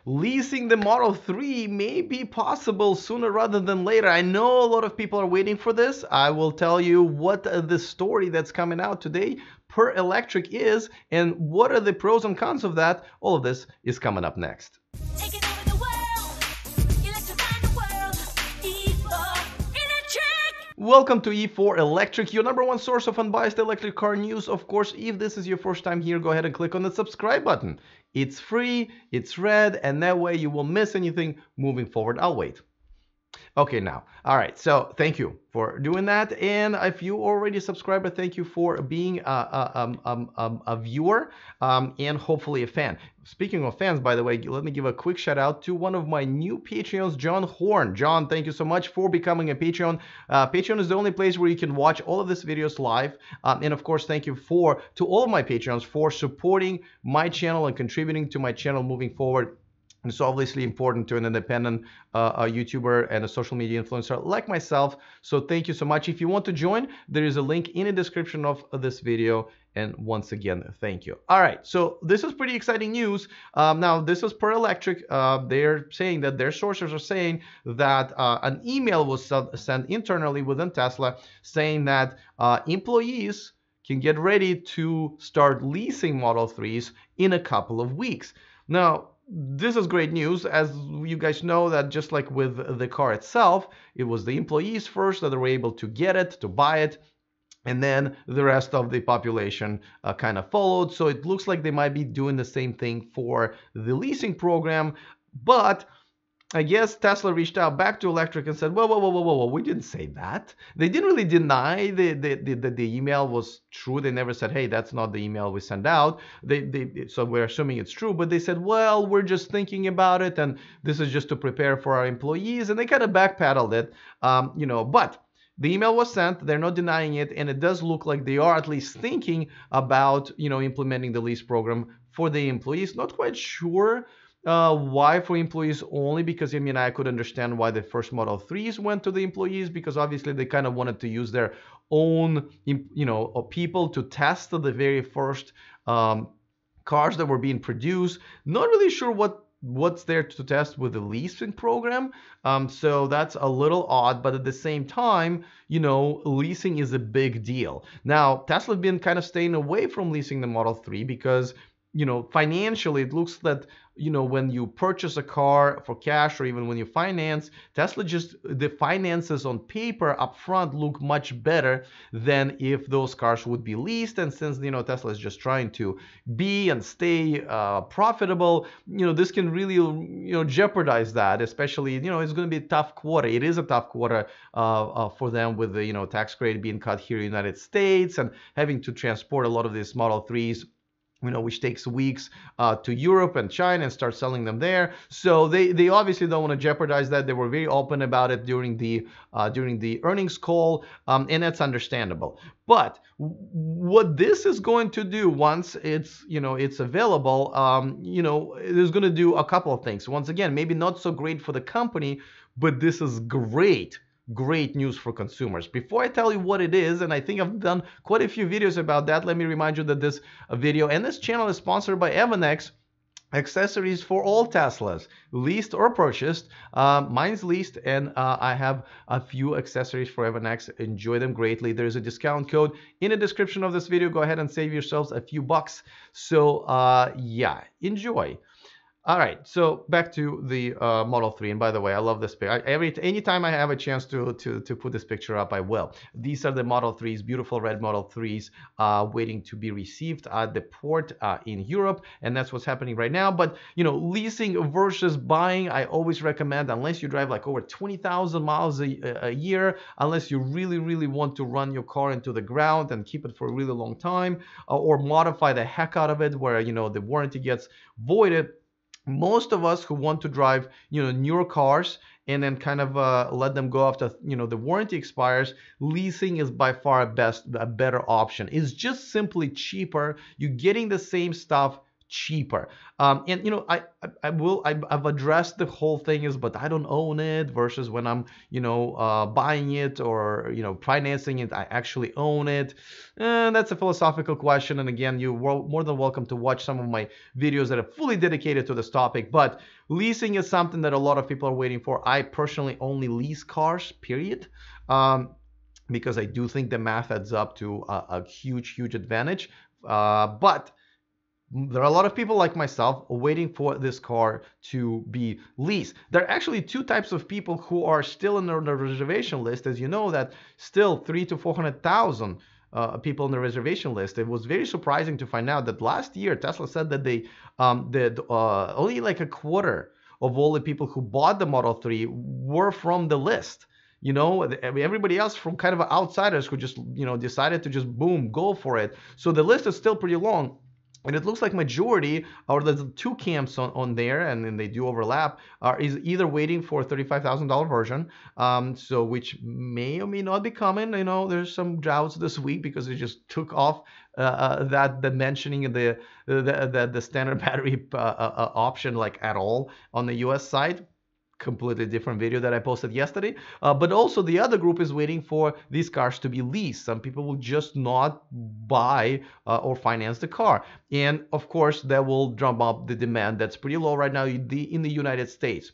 leasing the Model 3 may be possible sooner rather than later. I know a lot of people are waiting for this. I will tell you what the story that's coming out today per electric is and what are the pros and cons of that. All of this is coming up next. Welcome to E4 Electric, your number one source of unbiased electric car news. Of course, if this is your first time here, go ahead and click on the subscribe button. It's free, it's red, and that way you won't miss anything moving forward. I'll wait. Okay, now, all right, so thank you for doing that, and if you already subscribed, thank you for being a viewer and hopefully a fan. Speaking of fans, by the way, let me give a quick shout out to one of my new Patreons, John Horn. John, thank you so much for becoming a Patreon. Patreon is the only place where you can watch all of these videos live, and of course, thank you to all of my Patreons for supporting my channel and contributing to my channel moving forward. It's obviously important to an independent YouTuber and a social media influencer like myself. So thank you so much. If you want to join, there is a link in the description of this video. And once again, thank you. All right, so this is pretty exciting news. Now, this is per electric. They're saying that their sources are saying that an email was sent internally within Tesla saying that employees can get ready to start leasing Model 3s in a couple of weeks. Now, this is great news. As you guys know, that just like with the car itself, it was the employees first that were able to get it, to buy it, and then the rest of the population kind of followed. So it looks like they might be doing the same thing for the leasing program. But I guess Tesla reached out back to Electric and said, whoa, we didn't say that. They didn't really deny the email was true. They never said, hey, that's not the email we sent out. So we're assuming it's true, but they said, well, we're just thinking about it, and this is just to prepare for our employees, and they kind of backpedaled it, but the email was sent, they're not denying it, and it does look like they are at least thinking about, implementing the lease program for the employees. Not quite sure why for employees only, because I could understand why the first Model 3s went to the employees, because obviously they kind of wanted to use their own, people to test the very first cars that were being produced. Not really sure what's there to test with the leasing program. So that's a little odd, but at the same time, leasing is a big deal. Now, Tesla has been kind of staying away from leasing the Model 3 because financially, it looks that, when you purchase a car for cash or even when you finance, Tesla the finances on paper up front look much better than if those cars would be leased. And since, Tesla is just trying to be and stay profitable, this can really, jeopardize that, especially, it's going to be a tough quarter. It is a tough quarter for them with the, tax credit being cut here in the United States and having to transport a lot of these Model 3s, which takes weeks to Europe and China and start selling them there. So they obviously don't want to jeopardize that. They were very open about it during the earnings call, and that's understandable. But what this is going to do once it's available, it is going to do a couple of things. Once again, maybe not so great for the company, but this is great news for consumers. Before I tell you what it is, and I think I've done quite a few videos about that, let me remind you that this video and this channel is sponsored by Evanex, accessories for all Teslas, leased or purchased. Mine's leased, and I have a few accessories for Evanex. Enjoy them greatly. There's a discount code in the description of this video. Go ahead and save yourselves a few bucks. So yeah, enjoy. All right, so back to the Model 3, and by the way, I love this picture. Anytime I have a chance to put this picture up, I will. These are the Model 3s, beautiful red Model 3s, waiting to be received at the port in Europe, and that's what's happening right now. But leasing versus buying, I always recommend, unless you drive like over 20,000 miles a year, unless you really want to run your car into the ground and keep it for a really long time, or modify the heck out of it, where the warranty gets voided. Most of us who want to drive, newer cars and then kind of let them go after, the warranty expires, leasing is by far a better option. It's just simply cheaper. You're getting the same stuff cheaper. And you know, I've addressed the whole thing is, but I don't own it versus when I'm, you know, buying it or, you know, financing it, I actually own it. And that's a philosophical question. And again, you're more than welcome to watch some of my videos that are fully dedicated to this topic. But leasing is something that a lot of people are waiting for. I personally only lease cars, period. Because I do think the math adds up to a huge advantage. But there are a lot of people like myself waiting for this car to be leased. There are actually two types of people who are still on the reservation list. As you know, that still 300,000 to 400,000 people on the reservation list. It was very surprising to find out that last year Tesla said that they only like a quarter of all the people who bought the Model 3 were from the list. You know, everybody else from kind of outsiders who just, you know, decided to just boom, go for it. So the list is still pretty long. And it looks like majority, or there's two camps on there, and then they do overlap, is either waiting for a $35,000 version, so which may or may not be coming. You know, there's some droughts this week because it just took off the mentioning of the standard battery option like at all on the US side. Completely different video that I posted yesterday. But also the other group is waiting for these cars to be leased. Some people will just not buy or finance the car. And of course, that will drum up the demand that's pretty low right now in the United States.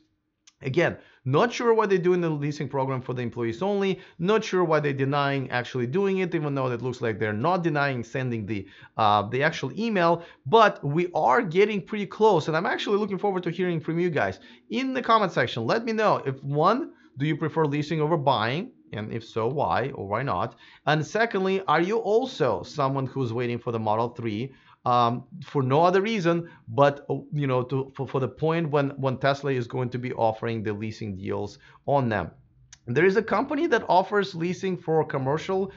Again, not sure why they're doing the leasing program for the employees only. Not sure why they're denying actually doing it, even though it looks like they're not denying sending the actual email. But we are getting pretty close, and I'm actually looking forward to hearing from you guys in the comment section. Let me know if one, do you prefer leasing over buying? And if so, why or why not? And secondly, are you also someone who's waiting for the Model 3 for no other reason but, you know, for the point when Tesla is going to be offering the leasing deals on them? There is a company that offers leasing for commercial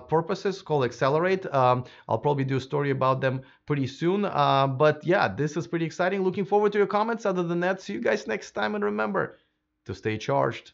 purposes called Accelerate. I'll probably do a story about them pretty soon. But yeah, this is pretty exciting. Looking forward to your comments. Other than that, see you guys next time. And remember to stay charged.